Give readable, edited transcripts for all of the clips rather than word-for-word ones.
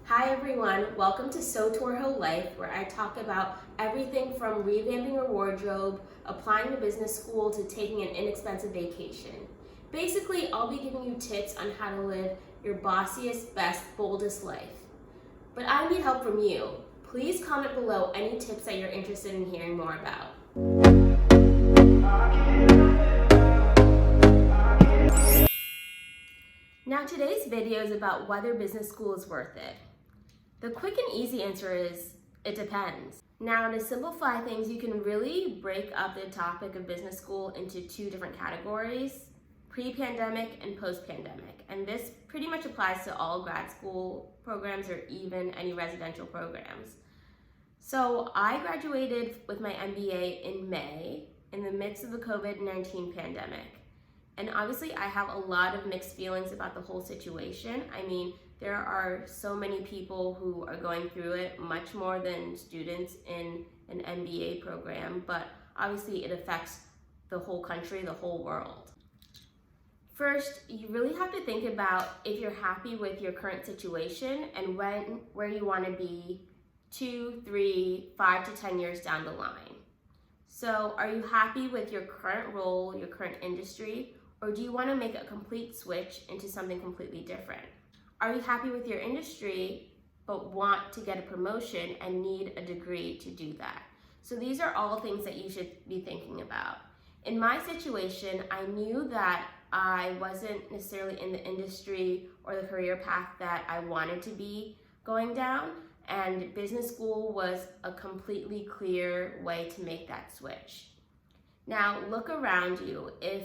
Hi everyone, welcome to Sew to Her Whole Life, where I talk about everything from revamping your wardrobe, applying to business school, to taking an inexpensive vacation. Basically, I'll be giving you tips on how to live your bossiest, best, boldest life. But I need help from you. Please comment below any tips that you're interested in hearing more about. Now today's video is about whether business school is worth it. The quick and easy answer is, it depends. Now, to simplify things, you can really break up the topic of business school into two different categories: pre-pandemic and post-pandemic. And this pretty much applies to all grad school programs or even any residential programs. So I graduated with my MBA in May in the midst of the COVID-19 pandemic. And obviously I have a lot of mixed feelings about the whole situation. I mean, there are so many people who are going through it, much more than students in an MBA program, but obviously it affects the whole country, the whole world. First, you really have to think about if you're happy with your current situation and where you want to be 2, 3, 5 to 10 years down the line. So are you happy with your current role, your current industry, or do you want to make a complete switch into something completely different? Are you happy with your industry but want to get a promotion and need a degree to do that? So these are all things that you should be thinking about. In my situation, I knew that I wasn't necessarily in the industry or the career path that I wanted to be going down, and business school was a completely clear way to make that switch. Now look around you. If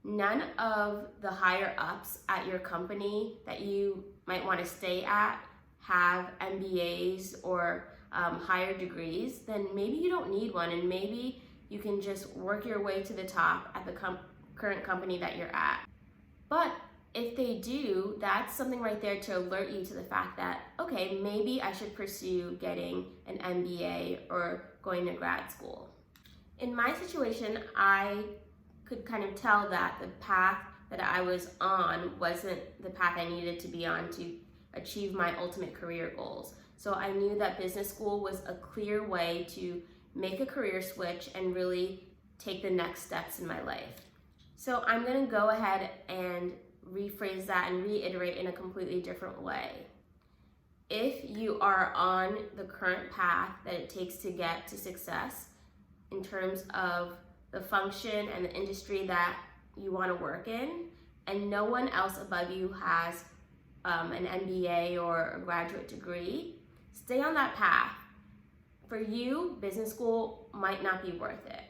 none of the higher ups at your company that you might want to stay at have MBAs or higher degrees, then maybe you don't need one, and maybe you can just work your way to the top at the current company that you're at. But if they do, that's something right there to alert you to the fact that, okay, maybe I should pursue getting an MBA or going to grad school. In my situation, I could kind of tell that the path that I was on wasn't the path I needed to be on to achieve my ultimate career goals. So I knew that business school was a clear way to make a career switch and really take the next steps in my life. So I'm going to go ahead and rephrase that and reiterate in a completely different way. If you are on the current path that it takes to get to success in terms of the function and the industry that you want to work in, and no one else above you has an MBA or a graduate degree, stay on that path. For you, business school might not be worth it.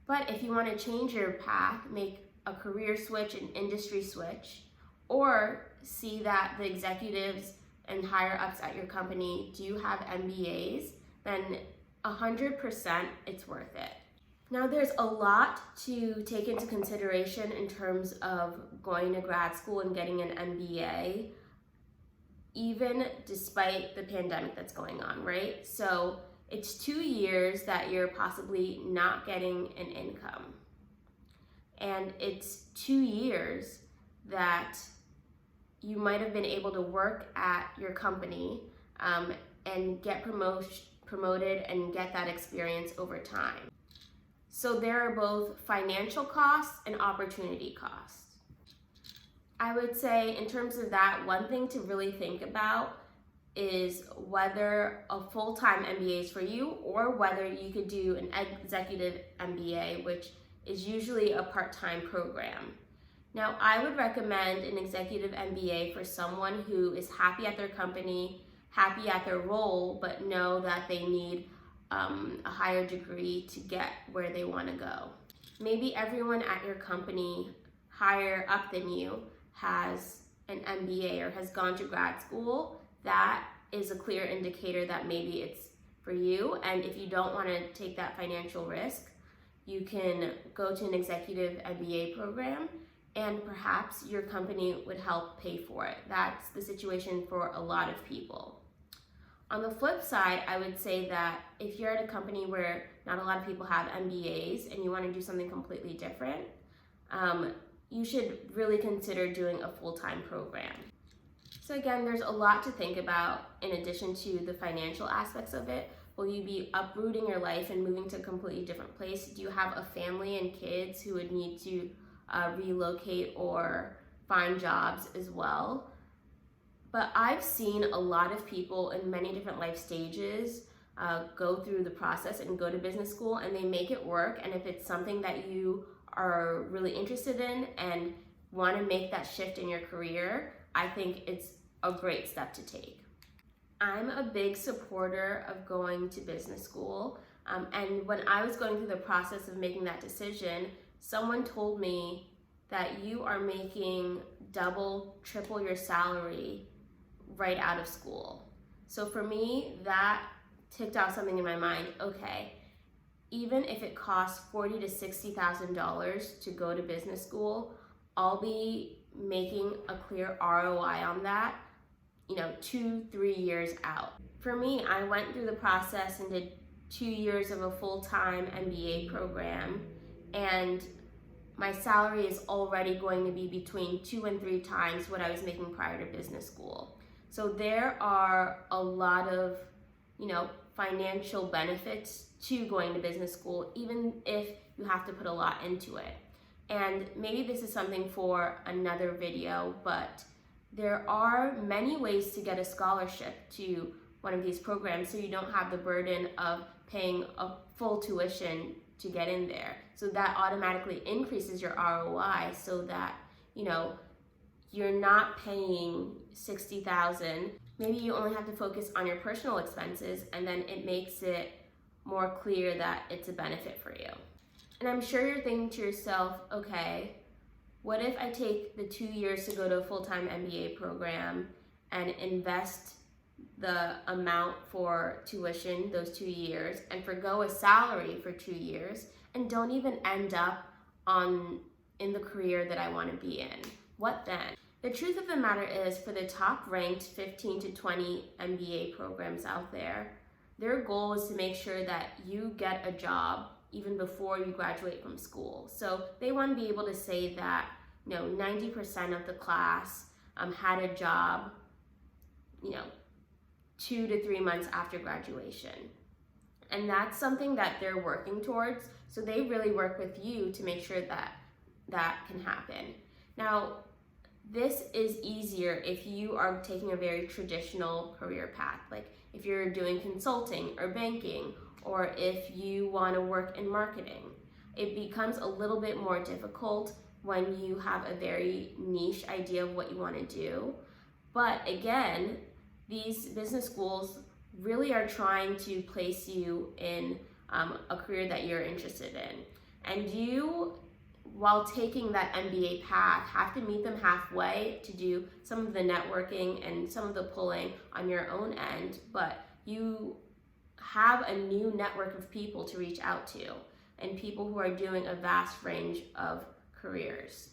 But if you want to change your path, make a career switch, an industry switch, or see that the executives and higher ups at your company do have MBAs, then 100% it's worth it. Now there's a lot to take into consideration in terms of going to grad school and getting an MBA, even despite the pandemic that's going on, right? So it's 2 years that you're possibly not getting an income. And it's 2 years that you might have been able to work at your company and get promoted and get that experience over time. So there are both financial costs and opportunity costs. I would say in terms of that, one thing to really think about is whether a full-time MBA is for you or whether you could do an executive MBA, which is usually a part-time program. Now, I would recommend an executive MBA for someone who is happy at their company, happy at their role, but know that they need a higher degree to get where they want to go. Maybe everyone at your company higher up than you has an MBA or has gone to grad school. That is a clear indicator that maybe it's for you. And if you don't want to take that financial risk, you can go to an executive MBA program and perhaps your company would help pay for it. That's the situation for a lot of people. On the flip side, I would say that if you're at a company where not a lot of people have MBAs and you want to do something completely different, you should really consider doing a full-time program. So again, there's a lot to think about in addition to the financial aspects of it. Will you be uprooting your life and moving to a completely different place? Do you have a family and kids who would need to relocate or find jobs as well? But I've seen a lot of people in many different life stages go through the process and go to business school, and they make it work. And if it's something that you are really interested in and want to make that shift in your career, I think it's a great step to take. I'm a big supporter of going to business school. And when I was going through the process of making that decision, someone told me that you are making double, triple your salary right out of school. So for me, that ticked off something in my mind. Okay, even if it costs $40,000 to $60,000 to go to business school, I'll be making a clear ROI on that, 2-3 years out. For me, I went through the process and did 2 years of a full-time MBA program, and my salary is already going to be between 2 and 3 times what I was making prior to business school. So there are a lot of, financial benefits to going to business school, even if you have to put a lot into it. And maybe this is something for another video, but there are many ways to get a scholarship to one of these programs so you don't have the burden of paying a full tuition to get in there. So that automatically increases your ROI so that, you're not paying $60,000. Maybe you only have to focus on your personal expenses, and then it makes it more clear that it's a benefit for you. And I'm sure you're thinking to yourself, okay, what if I take the 2 years to go to a full-time MBA program and invest the amount for tuition those 2 years and forgo a salary for 2 years and don't even end up in the career that I want to be in? What then? The truth of the matter is, for the top ranked 15 to 20 MBA programs out there, their goal is to make sure that you get a job even before you graduate from school. So they want to be able to say that 90% of the class had a job 2 to 3 months after graduation. And that's something that they're working towards. So they really work with you to make sure that that can happen. Now, this is easier if you are taking a very traditional career path, like if you're doing consulting or banking, or if you want to work in marketing. It becomes a little bit more difficult when you have a very niche idea of what you want to do. But again, these business schools really are trying to place you in a career that you're interested in. And you, while taking that MBA path, have to meet them halfway to do some of the networking and some of the pulling on your own end, but you have a new network of people to reach out to, and people who are doing a vast range of careers.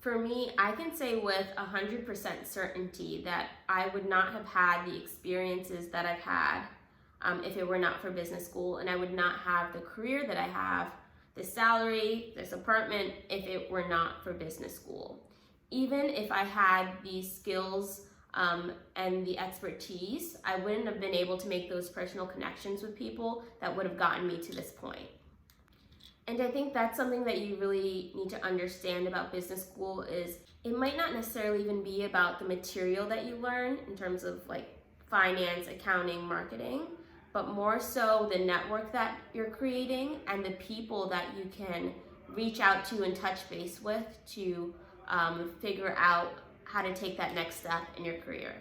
For me, I can say with 100% certainty that I would not have had the experiences that I've had if it were not for business school, and I would not have the career that I have, the salary, this apartment, if it were not for business school. Even if I had these skills and the expertise, I wouldn't have been able to make those personal connections with people that would have gotten me to this point. And I think that's something that you really need to understand about business school is it might not necessarily even be about the material that you learn in terms of like finance, accounting, marketing, but more so the network that you're creating and the people that you can reach out to and touch base with to figure out how to take that next step in your career.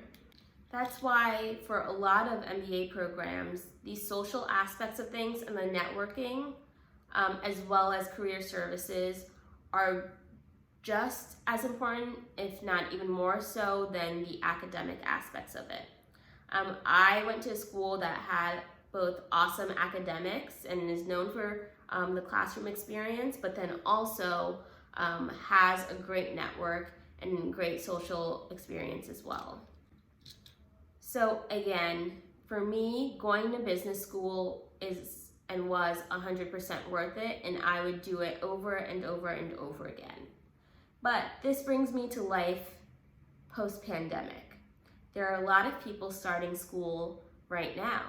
That's why for a lot of MBA programs, these social aspects of things and the networking, as well as career services, are just as important, if not even more so, than the academic aspects of it. I went to a school that had both awesome academics and is known for the classroom experience, but then also has a great network and great social experience as well. So again, for me, going to business school is and was 100% worth it, and I would do it over and over and over again. But this brings me to life post-pandemic. There are a lot of people starting school right now,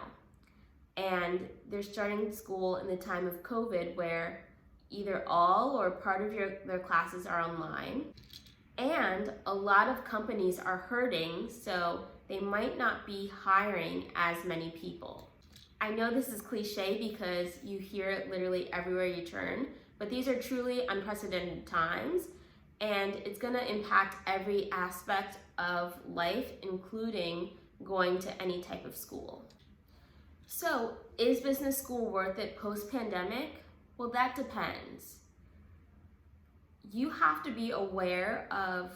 and they're starting school in the time of COVID where either all or part of their classes are online, and a lot of companies are hurting, so they might not be hiring as many people. I know this is cliche because you hear it literally everywhere you turn, but these are truly unprecedented times, and it's gonna impact every aspect of life, including going to any type of school. So, is business school worth it post-pandemic? Well, that depends. You have to be aware of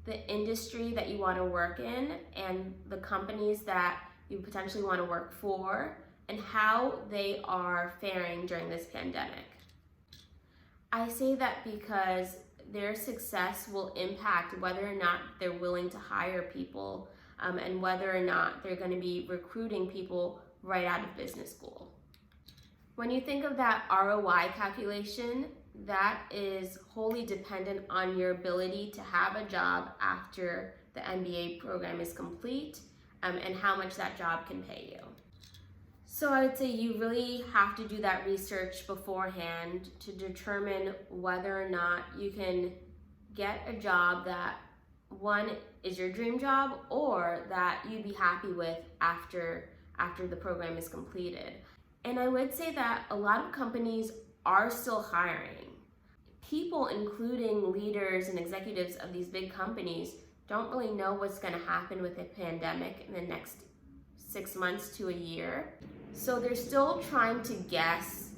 the industry that you want to work in and the companies that you potentially want to work for and how they are faring during this pandemic. I say that because their success will impact whether or not they're willing to hire people and whether or not they're going to be recruiting people right out of business school. When you think of that ROI calculation, that is wholly dependent on your ability to have a job after the MBA program is complete and how much that job can pay you. So I would say you really have to do that research beforehand to determine whether or not you can get a job that, one, is your dream job or that you'd be happy with after the program is completed. And I would say that a lot of companies are still hiring. People, including leaders and executives of these big companies, don't really know what's going to happen with the pandemic in the next 6 months to a year. So they're still trying to guess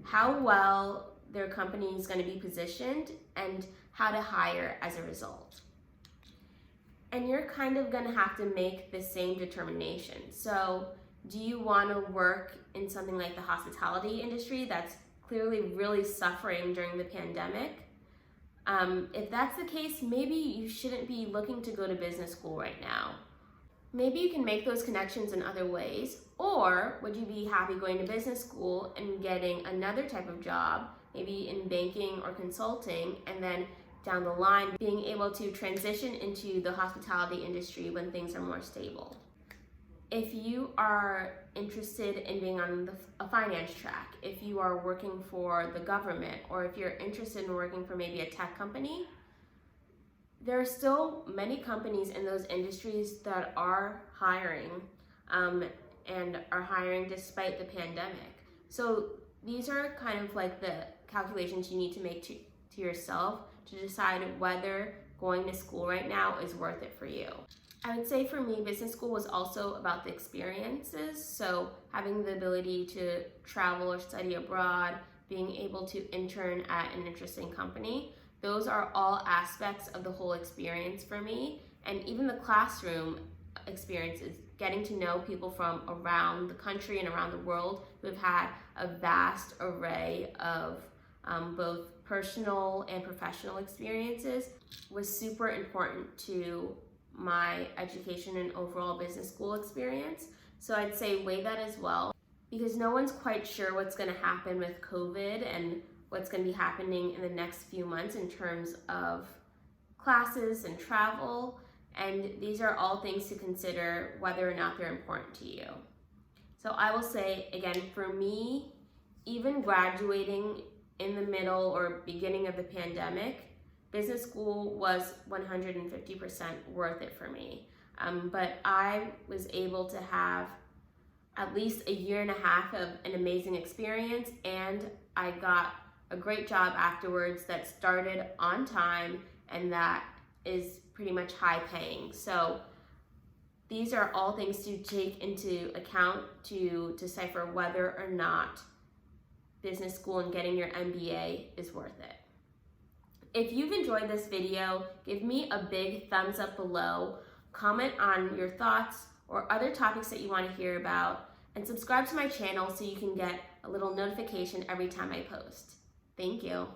how well their company is going to be positioned and how to hire as a result. And you're kind of going to have to make the same determination. So do you want to work in something like the hospitality industry that's clearly really suffering during the pandemic? If that's the case, maybe you shouldn't be looking to go to business school right now. Maybe you can make those connections in other ways, or would you be happy going to business school and getting another type of job, maybe in banking or consulting, and then down the line being able to transition into the hospitality industry when things are more stable? If you are interested in being on a finance track, if you are working for the government, or if you're interested in working for maybe a tech company, there are still many companies in those industries that are hiring and are hiring despite the pandemic. So these are kind of like the calculations you need to make to yourself to decide whether going to school right now is worth it for you. I would say for me, business school was also about the experiences. So having the ability to travel or study abroad, being able to intern at an interesting company, those are all aspects of the whole experience for me. And even the classroom experiences, getting to know people from around the country and around the world who have had a vast array of both personal and professional experiences, was super important to my education and overall business school experience. So I'd say weigh that as well, because no one's quite sure what's going to happen with COVID and what's going to be happening in the next few months in terms of classes and travel. And these are all things to consider whether or not they're important to you. So I will say, again, for me, even graduating in the middle or beginning of the pandemic, business school was 150% worth it for me. But I was able to have at least a year and a half of an amazing experience, and I got a great job afterwards that started on time and that is pretty much high paying. So these are all things to take into account to decipher whether or not business school and getting your MBA is worth it. If you've enjoyed this video, give me a big thumbs up below, comment on your thoughts or other topics that you want to hear about, and subscribe to my channel so you can get a little notification every time I post. Thank you.